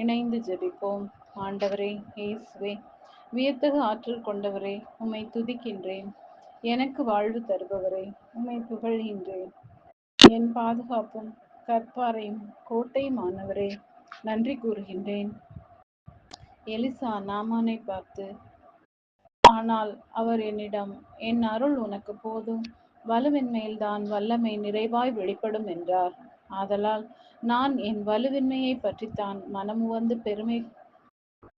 இணைந்து ஜெபிப்போம். ஆண்டவரே இயேசுவே, வியத்தகு ஆற்றல் கொண்டவரே, உம்மை துதிக்கின்றேன். எனக்கு வாழ்வு தருபவரே, உம்மை புகழ்கின்றேன். என் பாதுகாப்பும் கற்பாரையும் கோட்டையுமானவரே, நன்றி கூறுகின்றேன். எலிசா நாமானை பார்த்து, ஆனால் அவர் என்னிடம், என் அருள் உனக்கு போதும், வலுவின்மையில்தான் வல்லமை நிறைவாய் வெளிப்படும் என்றார். ஆதலால் நான் என் வலுவின்மையை பற்றித்தான் மனமுவந்து பெருமை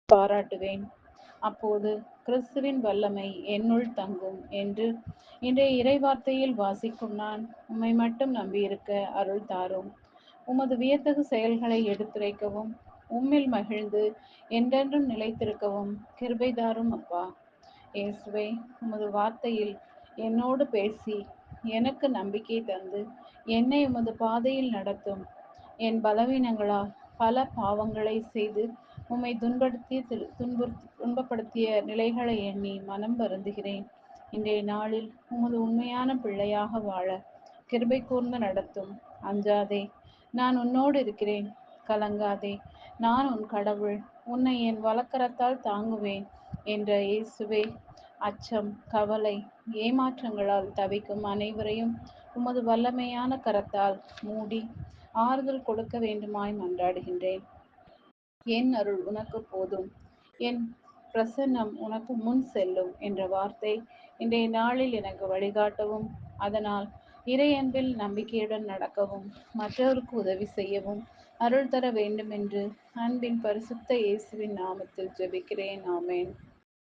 பாராட்டுவேன். அப்போது கிறிஸ்துவின் வல்லமை என்னுள் தங்கும் என்று இன்றைய இறைவார்த்தையில் வாசிக்கும் நான் உம்மை மட்டும் நம்பியிருக்க அருள் தாரும். உமது வியத்தகு செயல்களை எடுத்துரைக்கவும், உம்மில் மகிழ்ந்து என்றென்றும் நிலைத்திருக்கவும் கிருபை தாரும் அப்பா. இயேசுவே, உமது வார்த்தையில் என்னோடு பேசி எனக்கு நம்பிக்கை தந்து என்னை உமது பாதையில் நடத்தும். என் பலவீனங்களால் பல பாவங்களை செய்து உம்மை துன்பப்படுத்திய நிலைகளை எண்ணி மனம் வருந்துகிறேன். இன்றைய நாளில் உமது உண்மையான பிள்ளையாக வாழ கிருபை கூர்ந்து நடத்தும். அஞ்சாதே, நான் உன்னோடு இருக்கிறேன். கலங்காதே, நான் உன் கடவுள். உன்னை என் வலக்கரத்தால் தாங்குவேன் என்ற இயேசுவே, அச்சம், கவலை, ஏமாற்றங்களால் தவிக்கும் அனைவரையும் உமது வல்லமையான கரத்தால் மூடி ஆறுதல் கொடுக்க வேண்டுமாய் மன்றாடுகின்றேன். என் அருள் உனக்கு போதும், என் பிரசன்னம் உனக்கு முன் செல்லும் என்ற வார்த்தை இன்றைய நாளில் எனக்கு வழிகாட்டவும், அதனால் இறையன்பில் நம்பிக்கையுடன் நடக்கவும், மற்றவருக்கு உதவி செய்யவும் அருள் தர வேண்டும் என்று அன்பின் பரிசுத்த இயேசுவின் நாமத்தில் ஜெபிக்கிறேன். ஆமேன்.